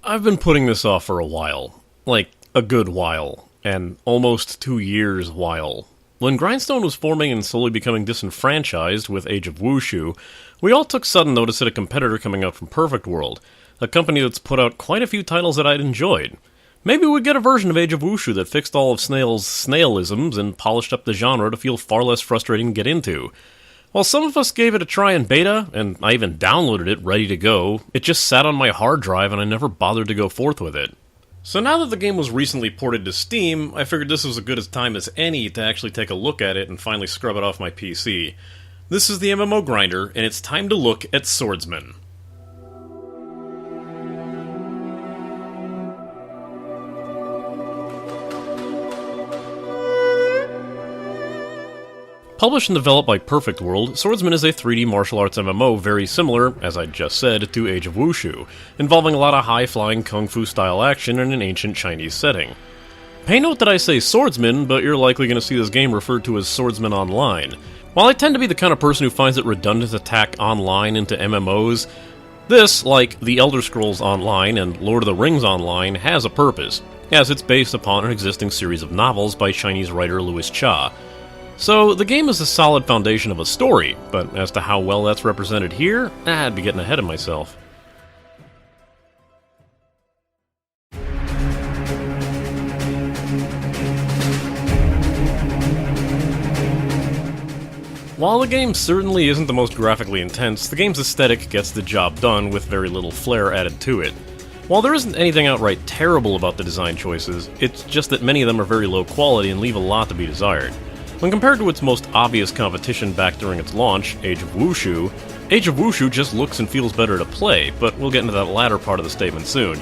I've been putting this off for a while. Like, a good while. And almost 2 years while. When Grindstone was forming and slowly becoming disenfranchised with Age of Wushu, we all took sudden notice at a competitor coming out from Perfect World, a company that's put out quite a few titles that I'd enjoyed. Maybe we'd get a version of Age of Wushu that fixed all of Snail's snailisms and polished up the genre to feel far less frustrating to get into. While some of us gave it a try in beta, and I even downloaded it ready to go, it just sat on my hard drive and I never bothered to go forth with it. So now that the game was recently ported to Steam, I figured this was as good a time as any to actually take a look at it and finally scrub it off my PC. This is the MMO Grinder, and it's time to look at Swordsman. Published and developed by Perfect World, Swordsman is a 3D martial arts MMO very similar, as I just said, to Age of Wushu, involving a lot of high-flying kung fu style action in an ancient Chinese setting. Pay note that I say Swordsman, but you're likely going to see this game referred to as Swordsman Online. While I tend to be the kind of person who finds it redundant to tack online into MMOs, this, like The Elder Scrolls Online and Lord of the Rings Online, has a purpose, as it's based upon an existing series of novels by Chinese writer Louis Cha. So, the game is a solid foundation of a story, but as to how well that's represented here, I'd be getting ahead of myself. While the game certainly isn't the most graphically intense, the game's aesthetic gets the job done with very little flair added to it. While there isn't anything outright terrible about the design choices, it's just that many of them are very low quality and leave a lot to be desired. When compared to its most obvious competition back during its launch, Age of Wushu just looks and feels better to play, but we'll get into that latter part of the statement soon.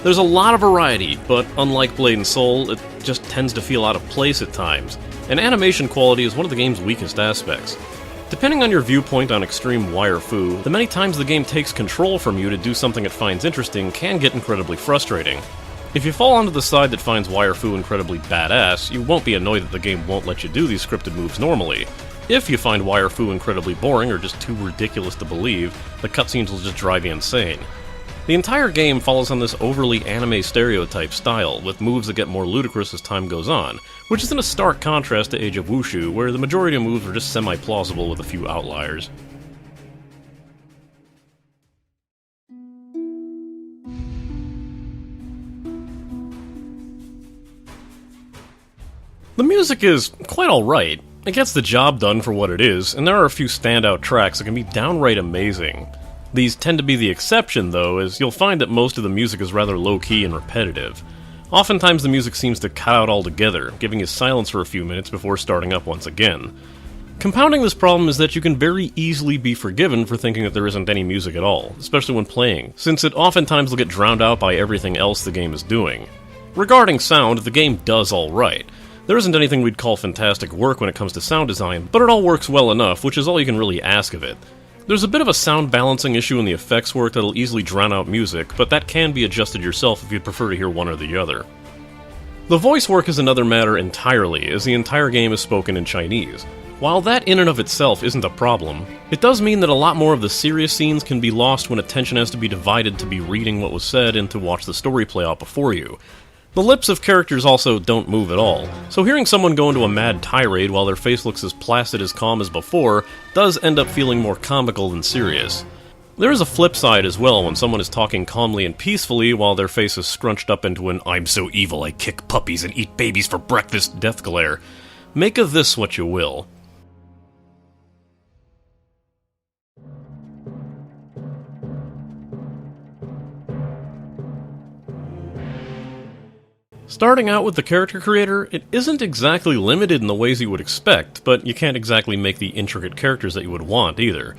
There's a lot of variety, but unlike Blade and Soul, it just tends to feel out of place at times, and animation quality is one of the game's weakest aspects. Depending on your viewpoint on extreme wire-fu, the many times the game takes control from you to do something it finds interesting can get incredibly frustrating. If you fall onto the side that finds wire-fu incredibly badass, you won't be annoyed that the game won't let you do these scripted moves normally. If you find wire-fu incredibly boring or just too ridiculous to believe, the cutscenes will just drive you insane. The entire game follows on this overly anime stereotype style, with moves that get more ludicrous as time goes on, which is in a stark contrast to Age of Wushu, where the majority of moves are just semi-plausible with a few outliers. The music is quite alright. It gets the job done for what it is, and there are a few standout tracks that can be downright amazing. These tend to be the exception, though, as you'll find that most of the music is rather low-key and repetitive. Oftentimes the music seems to cut out altogether, giving you silence for a few minutes before starting up once again. Compounding this problem is that you can very easily be forgiven for thinking that there isn't any music at all, especially when playing, since it oftentimes will get drowned out by everything else the game is doing. Regarding sound, the game does alright. There isn't anything we'd call fantastic work when it comes to sound design, but it all works well enough, which is all you can really ask of it. There's a bit of a sound balancing issue in the effects work that'll easily drown out music, but that can be adjusted yourself if you'd prefer to hear one or the other. The voice work is another matter entirely, as the entire game is spoken in Chinese. While that in and of itself isn't a problem, it does mean that a lot more of the serious scenes can be lost when attention has to be divided to be reading what was said and to watch the story play out before you. The lips of characters also don't move at all, so hearing someone go into a mad tirade while their face looks as placid as calm as before does end up feeling more comical than serious. There is a flip side as well when someone is talking calmly and peacefully while their face is scrunched up into an "I'm so evil I kick puppies and eat babies for breakfast" death glare. Make of this what you will. Starting out with the character creator, it isn't exactly limited in the ways you would expect, but you can't exactly make the intricate characters that you would want either.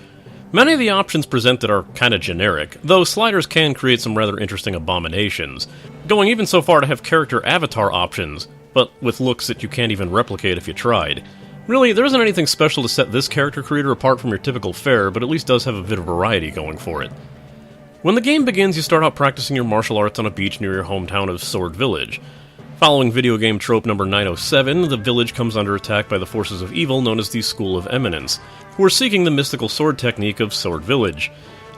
Many of the options presented are kinda generic, though sliders can create some rather interesting abominations, going even so far to have character avatar options, but with looks that you can't even replicate if you tried. Really, there isn't anything special to set this character creator apart from your typical fare, but at least does have a bit of variety going for it. When the game begins, you start out practicing your martial arts on a beach near your hometown of Sword Village. Following video game trope number 907, the village comes under attack by the forces of evil known as the School of Eminence, who are seeking the mystical sword technique of Sword Village.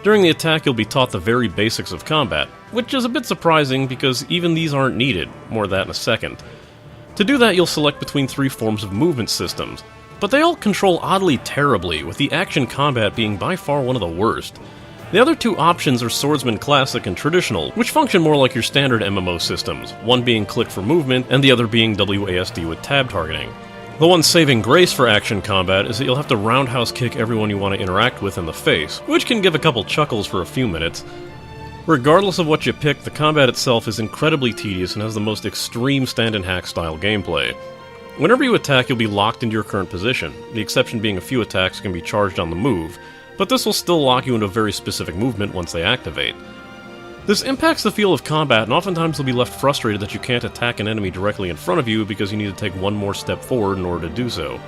During the attack, you'll be taught the very basics of combat, which is a bit surprising because even these aren't needed, more of that in a second. To do that, you'll select between 3 forms of movement systems, but they all control oddly terribly, with the action combat being by far one of the worst. The other 2 options are Swordsman Classic and Traditional, which function more like your standard MMO systems, one being click for movement and the other being WASD with tab targeting. The one saving grace for action combat is that you'll have to roundhouse kick everyone you want to interact with in the face, which can give a couple chuckles for a few minutes. Regardless of what you pick, the combat itself is incredibly tedious and has the most extreme stand-and-hack style gameplay. Whenever you attack, you'll be locked into your current position, the exception being a few attacks can be charged on the move, but this will still lock you into a very specific movement once they activate. This impacts the feel of combat, and oftentimes you'll be left frustrated that you can't attack an enemy directly in front of you because you need to take one more step forward in order to do so.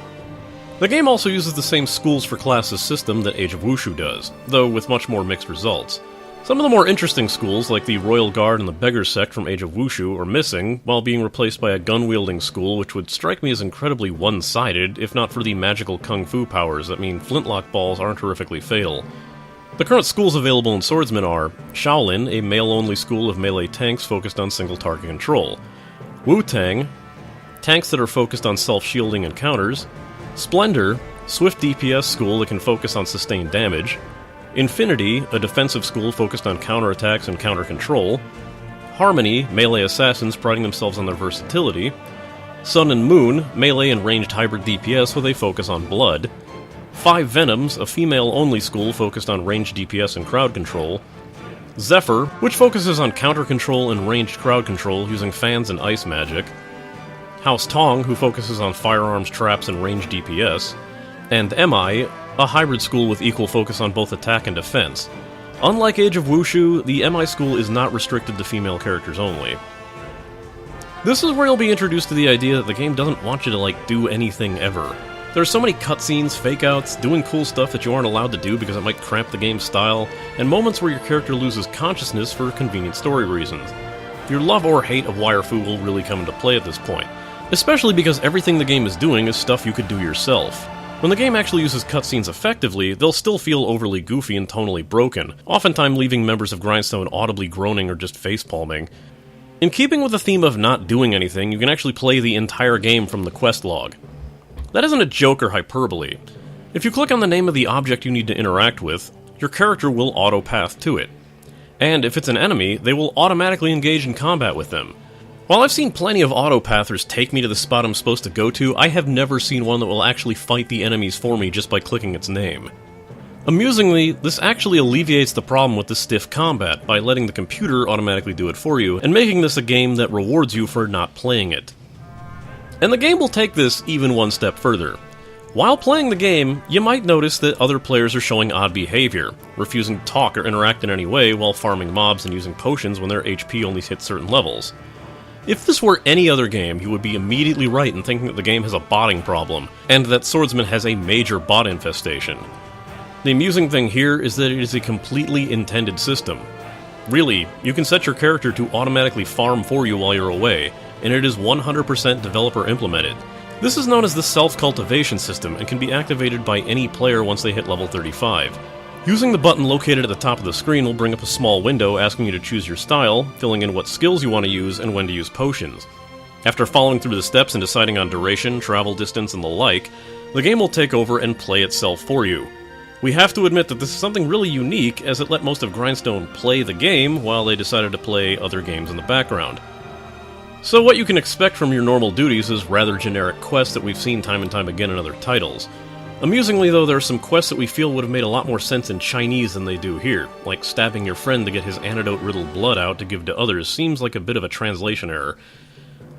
The game also uses the same schools for classes system that Age of Wushu does, though with much more mixed results. Some of the more interesting schools, like the Royal Guard and the Beggar Sect from Age of Wushu, are missing, while being replaced by a gun-wielding school which would strike me as incredibly one-sided, if not for the magical kung fu powers that mean flintlock balls aren't horrifically fatal. The current schools available in Swordsman are Shaolin, a male-only school of melee tanks focused on single-target control, Wu-Tang, tanks that are focused on self-shielding and counters, Splendor, swift DPS school that can focus on sustained damage, Infinity, a defensive school focused on counterattacks and counter-control, Harmony, melee assassins priding themselves on their versatility, Sun and Moon, melee and ranged hybrid DPS with a focus on blood, 5 Venoms, a female-only school focused on ranged DPS and crowd control, Zephyr, which focuses on counter-control and ranged crowd control using fans and ice magic, House Tong, who focuses on firearms, traps, and ranged DPS, and MI, a hybrid school with equal focus on both attack and defense. Unlike Age of Wushu, the MI school is not restricted to female characters only. This is where you'll be introduced to the idea that the game doesn't want you to, do anything ever. There are so many cutscenes, fake-outs, doing cool stuff that you aren't allowed to do because it might cramp the game's style, and moments where your character loses consciousness for convenient story reasons. Your love or hate of Wire Fu will really come into play at this point, especially because everything the game is doing is stuff you could do yourself. When the game actually uses cutscenes effectively, they'll still feel overly goofy and tonally broken, oftentimes leaving members of Grindstone audibly groaning or just facepalming. In keeping with the theme of not doing anything, you can actually play the entire game from the quest log. That isn't a joke or hyperbole. If you click on the name of the object you need to interact with, your character will auto-path to it. And if it's an enemy, they will automatically engage in combat with them. While I've seen plenty of auto-pathers take me to the spot I'm supposed to go to, I have never seen one that will actually fight the enemies for me just by clicking its name. Amusingly, this actually alleviates the problem with the stiff combat by letting the computer automatically do it for you, and making this a game that rewards you for not playing it. And the game will take this even one step further. While playing the game, you might notice that other players are showing odd behavior, refusing to talk or interact in any way while farming mobs and using potions when their HP only hits certain levels. If this were any other game, you would be immediately right in thinking that the game has a botting problem, and that Swordsman has a major bot infestation. The amusing thing here is that it is a completely intended system. Really, you can set your character to automatically farm for you while you're away, and it is 100% developer implemented. This is known as the self-cultivation system and can be activated by any player once they hit level 35. Using the button located at the top of the screen will bring up a small window asking you to choose your style, filling in what skills you want to use and when to use potions. After following through the steps and deciding on duration, travel distance, and the like, the game will take over and play itself for you. We have to admit that this is something really unique, as it let most of Grindstone play the game while they decided to play other games in the background. So what you can expect from your normal duties is rather generic quests that we've seen time and time again in other titles. Amusingly though, there are some quests that we feel would have made a lot more sense in Chinese than they do here, like stabbing your friend to get his antidote-riddled blood out to give to others seems like a bit of a translation error.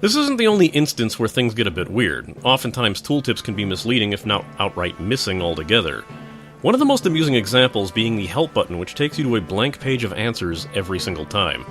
This isn't the only instance where things get a bit weird. Oftentimes tooltips can be misleading if not outright missing altogether. One of the most amusing examples being the help button, which takes you to a blank page of answers every single time.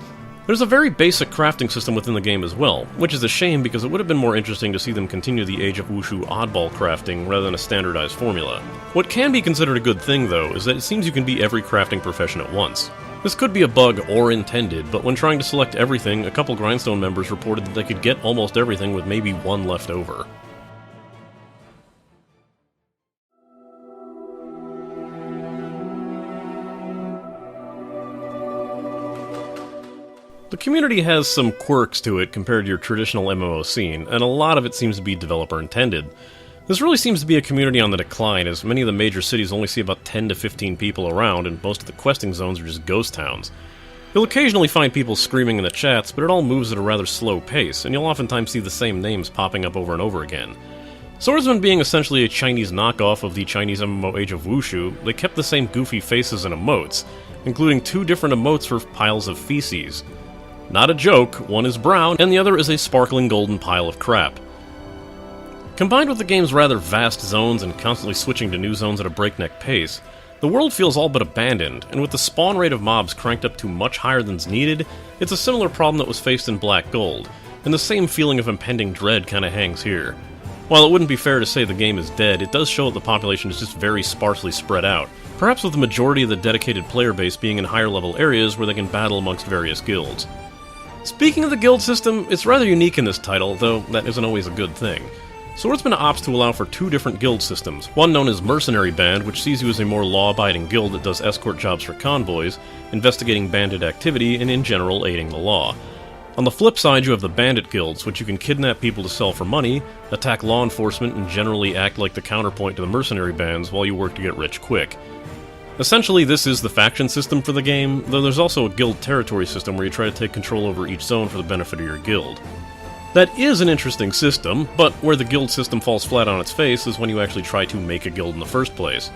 There's a very basic crafting system within the game as well, which is a shame because it would have been more interesting to see them continue the Age of Wushu oddball crafting rather than a standardized formula. What can be considered a good thing though is that it seems you can be every crafting profession at once. This could be a bug or intended, but when trying to select everything, a couple Grindstone members reported that they could get almost everything with maybe one left over. The community has some quirks to it compared to your traditional MMO scene, and a lot of it seems to be developer-intended. This really seems to be a community on the decline, as many of the major cities only see about 10 to 15 people around, and most of the questing zones are just ghost towns. You'll occasionally find people screaming in the chats, but it all moves at a rather slow pace, and you'll oftentimes see the same names popping up over and over again. Swordsman being essentially a Chinese knockoff of the Chinese MMO Age of Wushu, they kept the same goofy faces and emotes, including 2 different emotes for piles of feces. Not a joke, one is brown, and the other is a sparkling golden pile of crap. Combined with the game's rather vast zones and constantly switching to new zones at a breakneck pace, the world feels all but abandoned, and with the spawn rate of mobs cranked up to much higher than's needed, it's a similar problem that was faced in Black Gold, and the same feeling of impending dread kinda hangs here. While it wouldn't be fair to say the game is dead, it does show that the population is just very sparsely spread out, perhaps with the majority of the dedicated player base being in higher level areas where they can battle amongst various guilds. Speaking of the guild system, it's rather unique in this title, though that isn't always a good thing. Swordsman opts to allow for 2 different guild systems, one known as Mercenary Band, which sees you as a more law-abiding guild that does escort jobs for convoys, investigating bandit activity, and in general aiding the law. On the flip side, you have the Bandit Guilds, which you can kidnap people to sell for money, attack law enforcement, and generally act like the counterpoint to the mercenary bands while you work to get rich quick. Essentially, this is the faction system for the game, though there's also a guild territory system where you try to take control over each zone for the benefit of your guild. That is an interesting system, but where the guild system falls flat on its face is when you actually try to make a guild in the first place.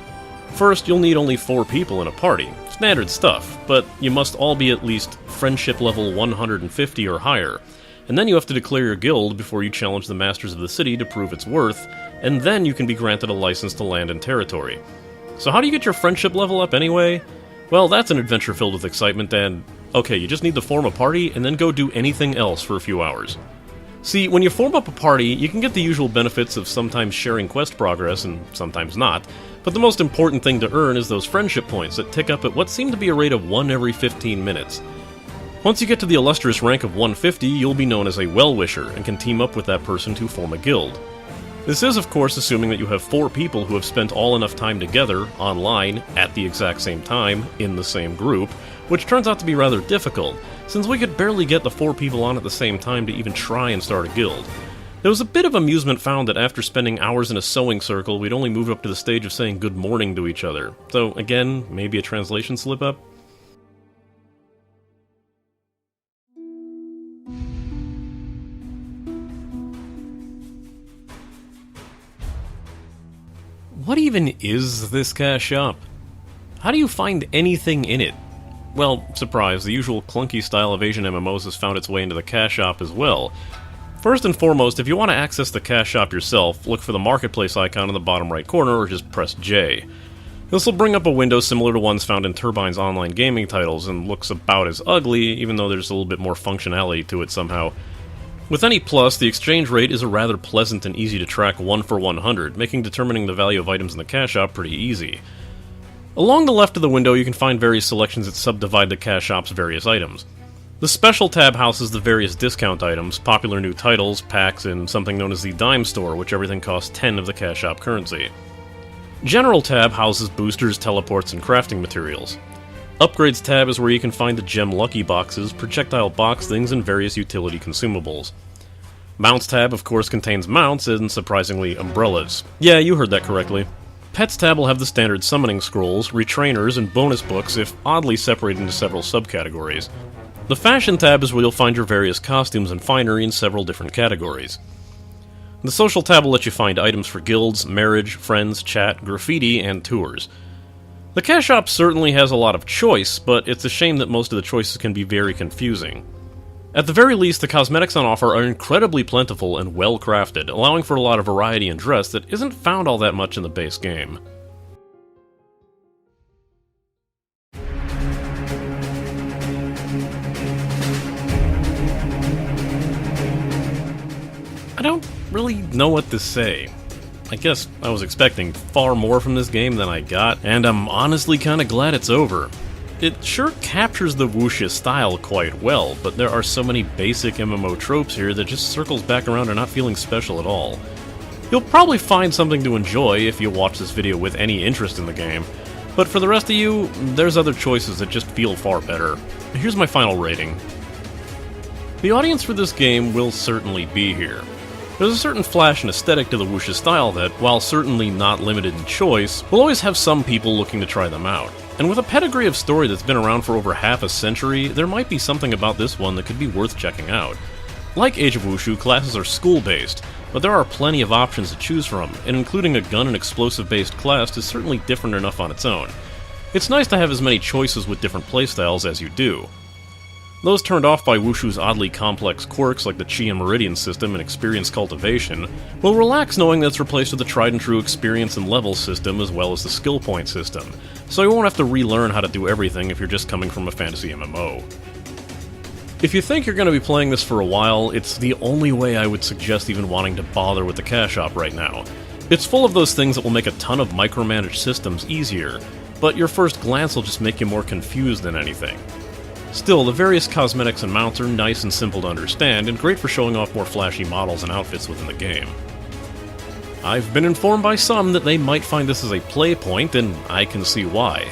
First, you'll need only 4 people in a party. Standard stuff, but you must all be at least friendship level 150 or higher, and then you have to declare your guild before you challenge the masters of the city to prove its worth, and then you can be granted a license to land and territory. So how do you get your friendship level up anyway? Well, that's an adventure filled with excitement and, okay, you just need to form a party and then go do anything else for a few hours. See, when you form up a party, you can get the usual benefits of sometimes sharing quest progress and sometimes not, but the most important thing to earn is those friendship points that tick up at what seem to be a rate of 1 every 15 minutes. Once you get to the illustrious rank of 150, you'll be known as a well-wisher and can team up with that person to form a guild. This is, of course, assuming that you have 4 people who have spent all enough time together, online, at the exact same time, in the same group, which turns out to be rather difficult, since we could barely get the 4 people on at the same time to even try and start a guild. There was a bit of amusement found that after spending hours in a sewing circle, we'd only move up to the stage of saying good morning to each other. So, again, maybe a translation slip-up? What even is this cash shop? How do you find anything in it? Well, surprise, the usual clunky style of Asian MMOs has found its way into the cash shop as well. First and foremost, if you want to access the cash shop yourself, look for the marketplace icon in the bottom right corner or just press J. This will bring up a window similar to ones found in Turbine's online gaming titles and looks about as ugly, even though there's a little bit more functionality to it somehow. With any plus, the exchange rate is a rather pleasant and easy to track 1 for 100, making determining the value of items in the cash shop pretty easy. Along the left of the window you can find various selections that subdivide the cash shop's various items. The Special tab houses the various discount items, popular new titles, packs, and something known as the Dime Store, which everything costs 10 of the cash shop currency. General tab houses boosters, teleports, and crafting materials. Upgrades tab is where you can find the gem lucky boxes, projectile box things, and various utility consumables. Mounts tab, of course, contains mounts and, surprisingly, umbrellas. Yeah, you heard that correctly. Pets tab will have the standard summoning scrolls, retrainers, and bonus books, if oddly separated into several subcategories. The fashion tab is where you'll find your various costumes and finery in several different categories. The social tab will let you find items for guilds, marriage, friends, chat, graffiti, and tours. The cash shop certainly has a lot of choice, but it's a shame that most of the choices can be very confusing. At the very least, the cosmetics on offer are incredibly plentiful and well crafted, allowing for a lot of variety in dress that isn't found all that much in the base game. I don't really know what to say. I guess I was expecting far more from this game than I got, and I'm honestly kinda glad it's over. It sure captures the Wuxia style quite well, but there are so many basic MMO tropes here that just circles back around to not feeling special at all. You'll probably find something to enjoy if you watch this video with any interest in the game, but for the rest of you, there's other choices that just feel far better. Here's my final rating. The audience for this game will certainly be here. There's a certain flash and aesthetic to the Wushu style that, while certainly not limited in choice, will always have some people looking to try them out. And with a pedigree of story that's been around for over half a century, there might be something about this one that could be worth checking out. Like Age of Wushu, classes are school-based, but there are plenty of options to choose from, and including a gun and explosive-based class is certainly different enough on its own. It's nice to have as many choices with different playstyles as you do. Those turned off by Wushu's oddly complex quirks like the Chi and Meridian system and experience cultivation will relax knowing that it's replaced with the tried-and-true experience and level system as well as the skill point system, so you won't have to relearn how to do everything if you're just coming from a fantasy MMO. If you think you're going to be playing this for a while, it's the only way I would suggest even wanting to bother with the cash shop right now. It's full of those things that will make a ton of micromanaged systems easier, but your first glance will just make you more confused than anything. Still, the various cosmetics and mounts are nice and simple to understand, and great for showing off more flashy models and outfits within the game. I've been informed by some that they might find this as a play point, and I can see why.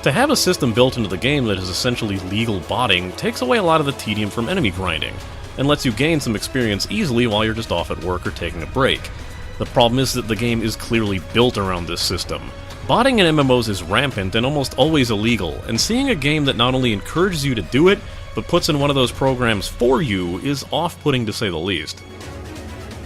To have a system built into the game that is essentially legal botting takes away a lot of the tedium from enemy grinding, and lets you gain some experience easily while you're just off at work or taking a break. The problem is that the game is clearly built around this system. Botting in MMOs is rampant and almost always illegal, and seeing a game that not only encourages you to do it, but puts in one of those programs for you is off-putting to say the least.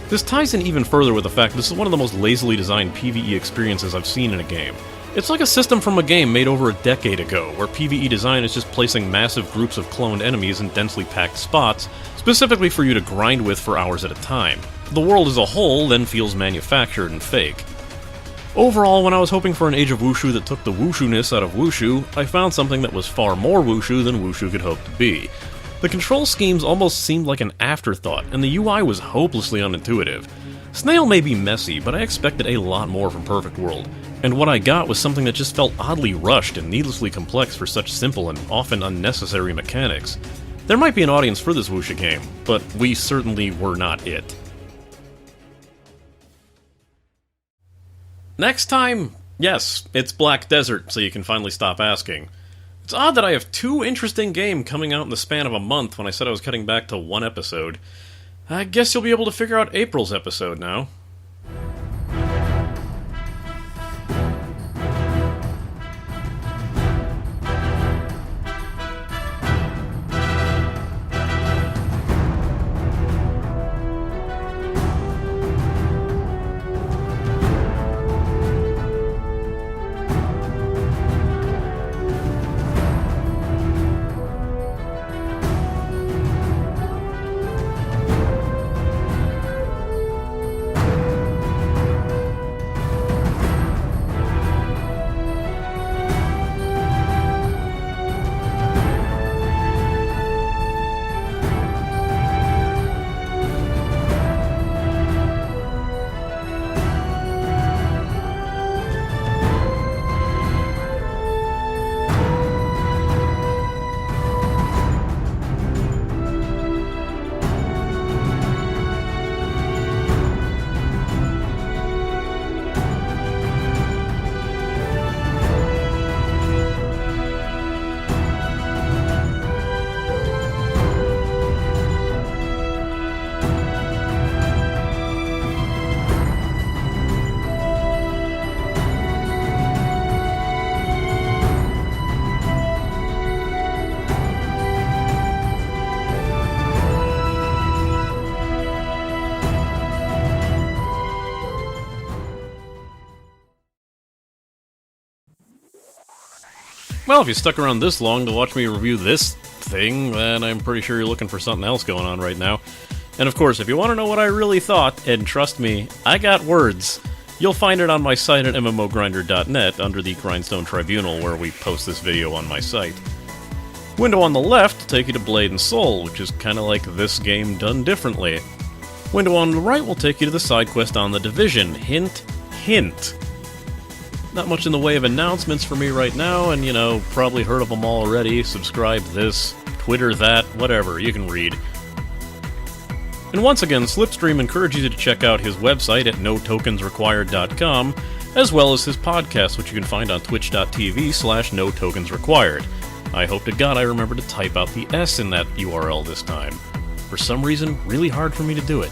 This ties in even further with the fact this is one of the most lazily designed PvE experiences I've seen in a game. It's like a system from a game made over a decade ago, where PvE design is just placing massive groups of cloned enemies in densely packed spots, specifically for you to grind with for hours at a time. The world as a whole then feels manufactured and fake. Overall, when I was hoping for an Age of Wushu that took the Wushu-ness out of Wushu, I found something that was far more Wushu than Wushu could hope to be. The control schemes almost seemed like an afterthought, and the UI was hopelessly unintuitive. Snail may be messy, but I expected a lot more from Perfect World, and what I got was something that just felt oddly rushed and needlessly complex for such simple and often unnecessary mechanics. There might be an audience for this Wushu game, but we certainly were not it. Next time, yes, it's Black Desert, so you can finally stop asking. It's odd that I have two interesting games coming out in the span of a month when I said I was cutting back to one episode. I guess you'll be able to figure out April's episode now. Well, if you stuck around this long to watch me review this thing, then I'm pretty sure you're looking for something else going on right now. And of course, if you want to know what I really thought, and trust me, I got words, you'll find it on my site at mmogrinder.net under the Grindstone Tribunal, where we post this video on my site. Window on the left will take you to Blade and Soul, which is kinda like this game done differently. Window on the right will take you to the side quest on The Division. Hint, hint. Not much in the way of announcements for me right now, and probably heard of them all already. Subscribe this, Twitter that, whatever, you can read. And once again, Slipstream encourages you to check out his website at notokensrequired.com, as well as his podcast, which you can find on twitch.tv/notokensrequired. I hope to God I remember to type out the S in that URL this time. for some reason really hard for me to do it.